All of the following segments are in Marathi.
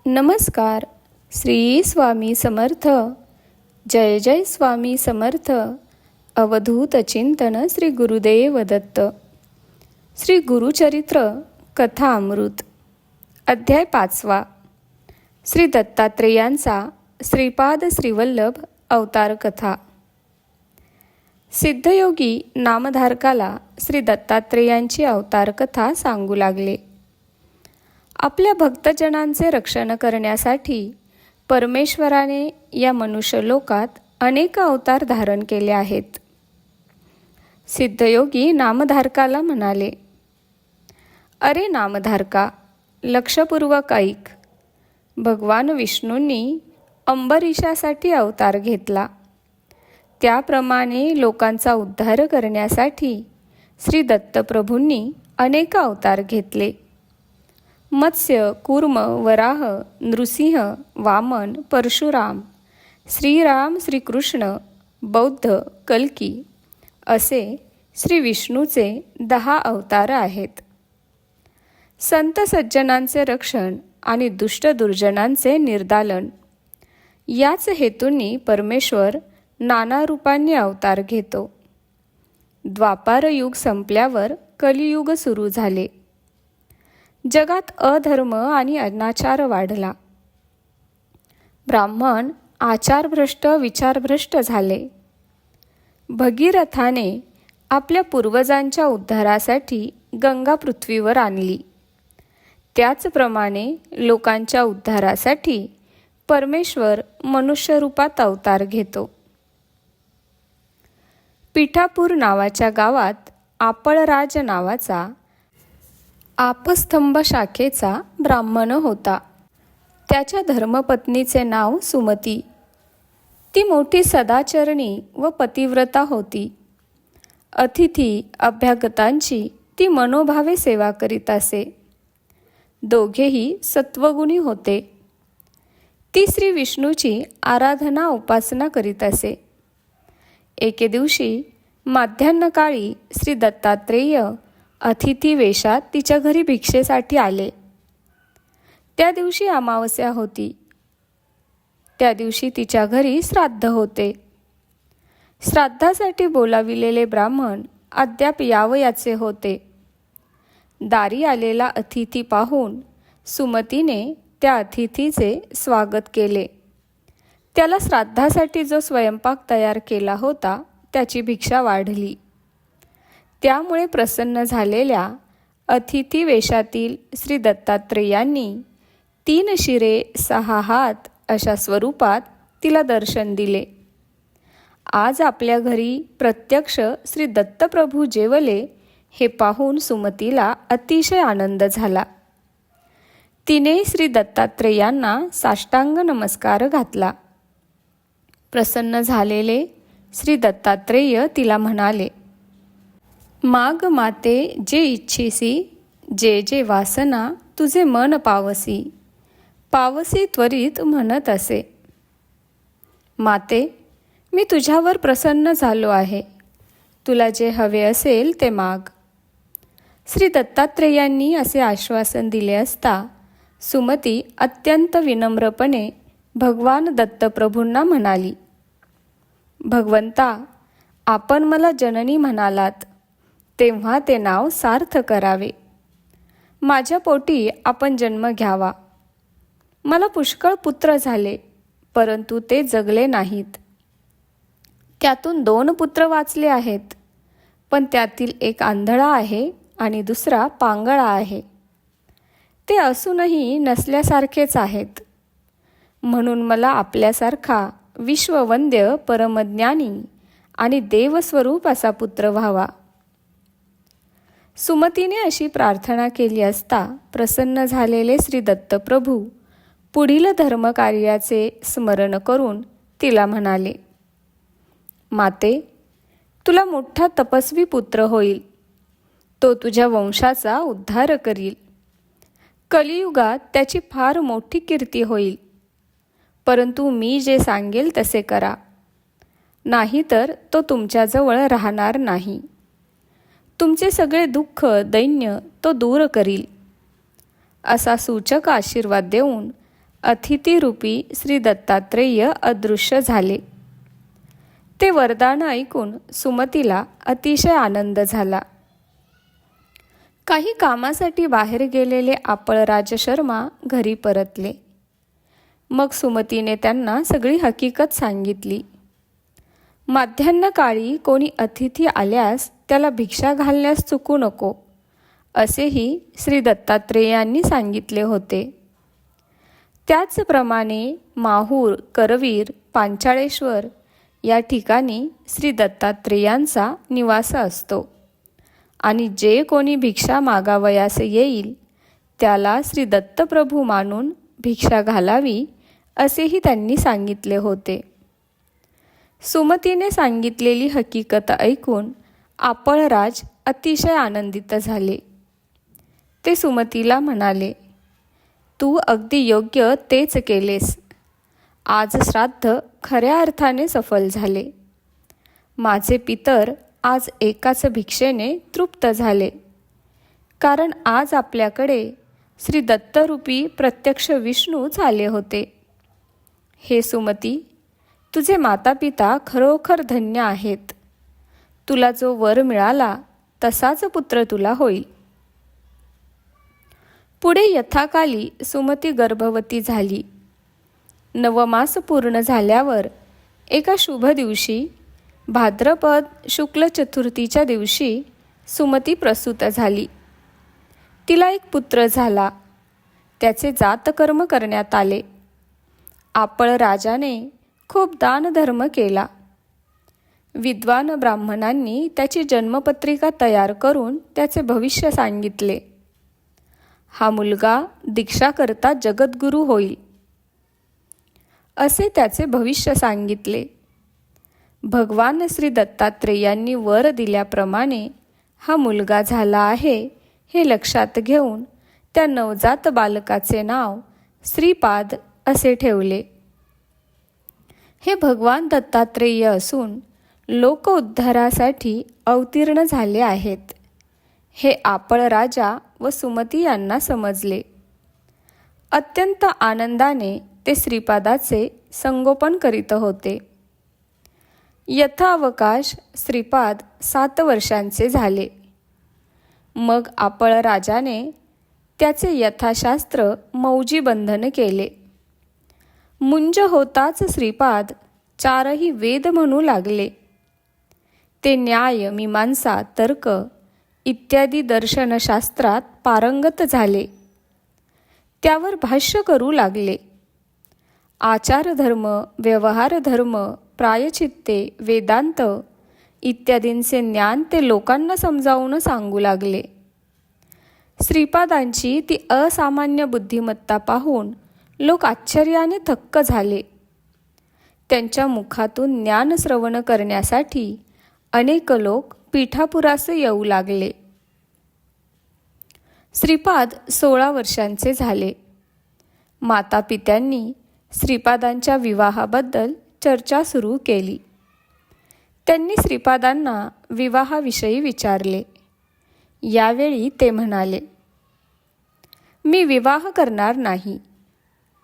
नमस्कार. श्री स्वामी समर्थ. जय जय स्वामी समर्थ. अवधूत चिंतन श्री गुरुदेव दत्त. श्री गुरुचरित्र कथा अमृत. अध्याय 5. श्री दत्तात्रेयांचा श्रीपाद श्रीवल्लभ अवतार कथा. सिद्धयोगी नामधारकाला श्री दत्तात्रेयांची अवतार कथा सांगू लागले. आपल्या भक्तजनांचे रक्षण करण्यासाठी परमेश्वराने या मनुष्यलोकात अनेक अवतार धारण केले आहेत. सिद्धयोगी नामधारकाला म्हणाले, अरे नामधारका, लक्षपूर्वक ऐक. भगवान विष्णूंनी अंबरीशासाठी अवतार घेतला. त्याप्रमाणे लोकांचा उद्धार करण्यासाठी श्री दत्तप्रभूंनी अनेक अवतार घेतले. मत्स्य, कूर्म, वराह, नृसिंह, वामन, परशुराम, श्रीराम, श्रीकृष्ण, बौद्ध, कल्की असे श्री विष्णूचे 10 अवतार आहेत. संत सज्जनांचे रक्षण आणि दुष्ट दुर्जनांचे निर्दालन याच हेतूंनी परमेश्वर नाना रूपांनी अवतार घेतो. द्वापार युग संपल्यावर कलियुग सुरू झाले. जगात अधर्म आणि अनाचार वाढला. ब्राह्मण आचारभ्रष्ट विचारभ्रष्ट झाले. भगीरथाने आपल्या पूर्वजांच्या उद्धारासाठी गंगा पृथ्वीवर आणली. त्याचप्रमाणे लोकांच्या उद्धारासाठी परमेश्वर मनुष्यरूपात अवतार घेतो. पिठापूर नावाच्या गावात आपळराज नावाचा आपस्तंभ शाखेचा ब्राह्मण होता. त्याच्या धर्मपत्नीचे नाव सुमती. ती मोठी सदाचरणी व पतिव्रता होती. अतिथी अभ्यागतांची ती मनोभावे सेवा करीत असे. दोघेही सत्वगुणी होते. ती श्री विष्णूची आराधना उपासना करीत असे. एके दिवशी माध्यान्हकाळी श्री दत्तात्रेय अतिथी वेशात तिच्या घरी भिक्षेसाठी आले. त्या दिवशी अमावस्या होती. त्या दिवशी तिच्या घरी श्राद्ध होते. श्राद्धासाठी बोलाविलेले ब्राह्मण अद्याप यावयाचे होते. दारी आलेला अतिथी पाहून सुमतीने त्या अतिथीचे स्वागत केले. त्याला श्राद्धासाठी जो स्वयंपाक तयार केला होता त्याची भिक्षा वाढली. त्यामुळे प्रसन्न झालेल्या अतिथी वेशातील श्री दत्तात्रेयांनी 3 शिरे 6 हात अशा स्वरूपात तिला दर्शन दिले. आज आपल्या घरी प्रत्यक्ष श्री दत्तप्रभू जेवले हे पाहून सुमतीला अतिशय आनंद झाला. तिने श्री दत्तात्रेयांना साष्टांग नमस्कार घातला. प्रसन्न झालेले श्री दत्तात्रेय तिला म्हणाले, माग माते जे इच्छिसी, जे जे वासना तुझे मन पावसी, पावसी त्वरित म्हणत असे. माते, मी तुझ्यावर प्रसन्न झालो आहे. तुला जे हवे असेल ते माग. श्री दत्तात्रेयांनी असे आश्वासन दिले असता सुमती अत्यंत विनम्रपणे भगवान दत्तप्रभूंना म्हणाली, भगवंता, आपण मला जननी म्हणालात तेव्हा ते नाव सार्थ करावे. माझ्या पोटी आपण जन्म घ्यावा. मला पुष्कळ पुत्र झाले, परंतु ते जगले नाहीत. त्यातून 2 पुत्र वाचले आहेत, पण त्यातील एक आंधळा आहे आणि दुसरा पांगळा आहे. ते असूनही नसल्यासारखेच आहेत. म्हणून मला आपल्यासारखा विश्ववंद्य परमज्ञानी आणि देवस्वरूप असा पुत्र व्हावा. सुमतीने अशी प्रार्थना केली असता प्रसन्न झालेले श्री दत्तप्रभू पुढील धर्मकार्याचे स्मरण करून तिला म्हणाले, माते, तुला मोठा तपस्वी पुत्र होईल. तो तुझ्या वंशाचा उद्धार करील. कलियुगात त्याची फार मोठी कीर्ती होईल. परंतु मी जे सांगेल तसे करा, नाहीतर तो तुमच्याजवळ राहणार नाही. तुमचे सगळे दुःख दैन्य तो दूर करील. असा सूचक आशीर्वाद देऊन अतिथीरूपी श्री दत्तात्रेय अदृश्य झाले. ते वरदान ऐकून सुमतीला अतिशय आनंद झाला. काही कामासाठी बाहेर गेलेले आपळराज शर्मा घरी परतले. मग सुमतीने त्यांना सगळी हकीकत सांगितली. माध्यान्हकाळी कोणी अतिथी आल्यास त्याला भिक्षा घालण्यास चुकू नको, असेही श्री दत्तात्रेयांनी सांगितले होते. त्याचप्रमाणे माहूर, करवीर, पांचाळेश्वर या ठिकाणी श्री दत्तात्रेयांचा निवास असतो आणि जे कोणी भिक्षा मागावयास येईल त्याला श्री दत्तप्रभू मानून भिक्षा घालावी, असेही त्यांनी सांगितले होते. सुमतीने सांगितलेली हकीकत ऐकून आपळराज अतिशय आनंदित झाले. ते सुमतीला म्हणाले, तू अगदी योग्य तेच केलेस. आज श्राद्ध खऱ्या अर्थाने सफल झाले. माझे पितर आज एकाच भिक्षेने तृप्त झाले, कारण आज आपल्याकडे श्री दत्तरूपी प्रत्यक्ष विष्णूच आले होते. हे सुमती, तुझे मातापिता खरोखर धन्य आहेत. तुला जो वर मिळाला तसाच पुत्र तुला होईल. पुढे यथाकाली सुमती गर्भवती झाली. 9 मास पूर्ण झाल्यावर एका शुभ दिवशी भाद्रपद शुक्ल चतुर्थीच्या दिवशी सुमती प्रसूत झाली. तिला एक पुत्र झाला. त्याचे जातकर्म करण्यात आले. आपळराजाने खूप दानधर्म केला. विद्वान ब्राह्मणांनी त्याची जन्मपत्रिका तयार करून त्याचे भविष्य सांगितले. हा मुलगा दीक्षाकरता जगद्गुरू होईल, असे त्याचे भविष्य सांगितले. भगवान श्री दत्तात्रेयांनी वर दिल्याप्रमाणे हा मुलगा झाला आहे हे लक्षात घेऊन त्या नवजात बालकाचे नाव श्रीपाद असे ठेवले. हे भगवान दत्तात्रेय असून लोक उद्धारासाठी अवतीर्ण झाले आहेत, हे आपळराजा व सुमती यांना समजले. अत्यंत आनंदाने ते श्रीपादाचे संगोपन करीत होते. यथावकाश श्रीपाद 7 वर्षांचे झाले. मग आपळराजाने त्याचे यथाशास्त्र मौजी बंधन केले. मुंज होताच श्रीपाद 4ही वेद म्हणू लागले. ते न्याय, मीमांसा, तर्क इत्यादी दर्शनशास्त्रात पारंगत झाले. त्यावर भाष्य करू लागले. आचारधर्म, व्यवहारधर्म, प्रायचित्ते, वेदांत इत्यादींचे ज्ञान ते लोकांना समजावून सांगू लागले. श्रीपादांची ती असामान्य बुद्धिमत्ता पाहून लोक आश्चर्याने थक्क झाले. त्यांच्या मुखातून ज्ञान श्रवण करण्यासाठी अनेक लोक पीठापुरास येऊ लागले. श्रीपाद 16 वर्षांचे झाले. मातापित्यांनी श्रीपादांच्या विवाहाबद्दल चर्चा सुरू केली. त्यांनी श्रीपादांना विवाहाविषयी विचारले. यावेळी ते म्हणाले, मी विवाह करणार नाही.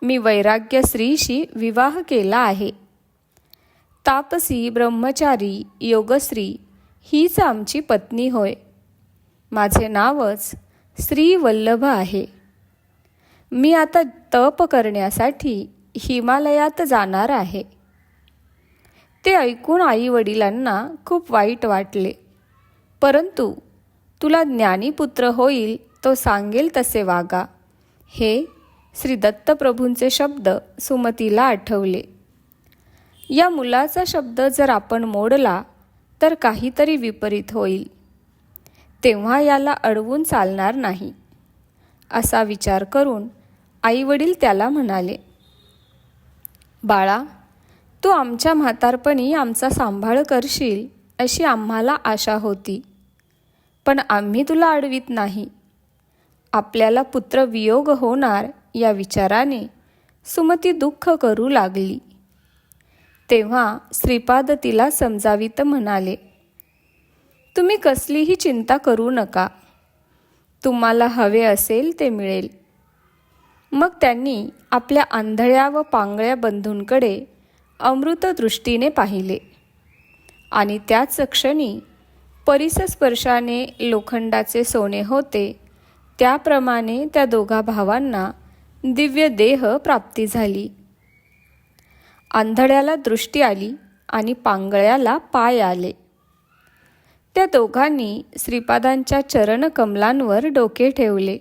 मी वैराग्य स्त्रीशी विवाह केला आहे. तापसी, ब्रह्मचारी, योगश्री हीच आमची पत्नी होय. माझे नावच श्री वल्लभ आहे. मी आता तप करण्यासाठी हिमालयात जाणार आहे. ते ऐकून आईवडिलांना खूप वाईट वाटले. परंतु तुला ज्ञानीपुत्र होईल तो सांगेल तसे वागा, हे श्री दत्तप्रभूंचे शब्द सुमतीला आठवले. या मुलाचा शब्द जर आपण मोडला तर काहीतरी विपरीत होईल. तेव्हा याला अडवून चालणार नाही, असा विचार करून आईवडील त्याला म्हणाले, बाळा, तू आमच्या म्हातारपणी आमचा सांभाळ करशील अशी आम्हाला आशा होती, पण आम्ही तुला अडवित नाही. आपल्याला पुत्रवियोग होणार या विचाराने सुमती दुःख करू लागली. तेव्हा श्रीपाद तिला समजावीत म्हणाले, तुम्ही कसलीही चिंता करू नका. तुम्हाला हवे असेल ते मिळेल. मग त्यांनी आपल्या आंधळ्या व पांगळ्या बंधूंकडे अमृतदृष्टीने पाहिले आणि त्याच क्षणी परिसस्पर्शाने लोखंडाचे सोने होते त्याप्रमाणे त्या दोघा भावांना दिव्य देह प्राप्ती झाली. आंधळ्याला दृष्टी आली आणि पांगळ्याला पाय आले. त्या दोघांनी श्रीपादांच्या चरणकमलांवर डोके ठेवले.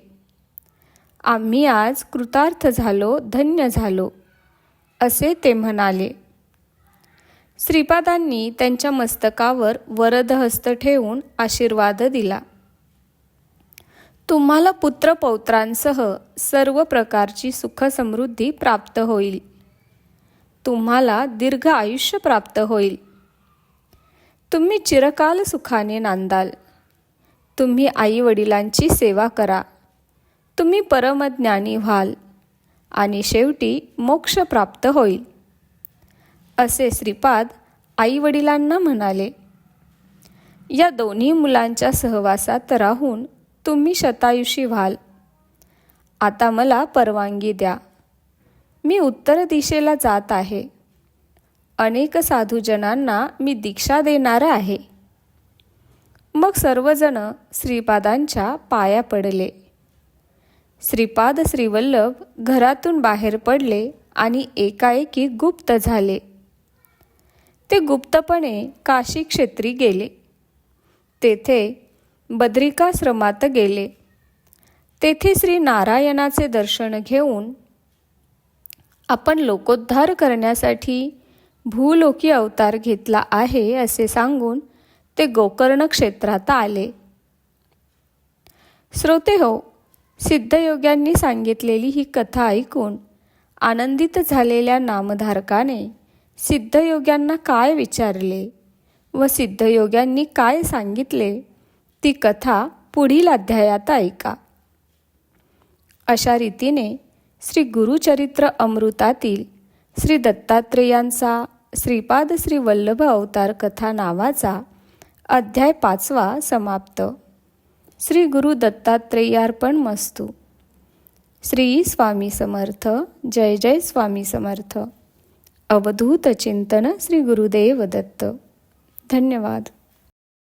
आम्ही आज कृतार्थ झालो, धन्य झालो, असे ते म्हणाले. श्रीपादांनी त्यांच्या मस्तकावर वरदहस्त ठेवून आशीर्वाद दिला. तुम्हाला पुत्रपौत्रांसह सर्व प्रकारची सुखसमृद्धी प्राप्त होईल. तुम्हाला दीर्घ आयुष्य प्राप्त होईल. तुम्ही चिरकाल सुखाने नांदाल. तुम्ही आईवडिलांची सेवा करा. तुम्ही परमज्ञानी व्हाल आणि शेवटी मोक्ष प्राप्त होईल, असे श्रीपाद आईवडिलांना म्हणाले. या दोन्ही मुलांच्या सहवासात राहून तुम्ही शतायुषी व्हाल. आता मला परवानगी द्या. मी उत्तर दिशेला जात आहे. अनेक साधुजनांना मी दीक्षा देणार आहे. मग सर्वजण श्रीपादांच्या पाया पडले. श्रीपाद श्रीवल्लभ घरातून बाहेर पडले आणि एकाएकी गुप्त झाले. ते गुप्तपणे काशी क्षेत्री गेले. तेथे बद्रिकाश्रमात गेले. तेथे श्री नारायणाचे दर्शन घेऊन आपण लोकोद्धार करण्यासाठी भूलोकी अवतार घेतला आहे असे सांगून ते गोकर्ण क्षेत्रात आले. श्रोते हो, सिद्धयोग्यांनी सांगितलेली ही कथा ऐकून आनंदित झालेल्या नामधारकाने सिद्धयोग्यांना काय विचारले व सिद्धयोग्यांनी काय सांगितले ती कथा पुढील अध्यायात ऐका. अशा रीतीने श्री गुरुचरित्र अमृतातील श्री दत्तात्रेयांचा श्रीपाद श्री वल्लभ अवतार कथा नावाचा अध्याय 5 समाप्त. श्री गुरु दत्तात्रेयार्पण मस्तु. श्री स्वामी समर्थ. जय जय स्वामी समर्थ. अवधूत चिंतन श्री गुरुदेव दत्त. धन्यवाद.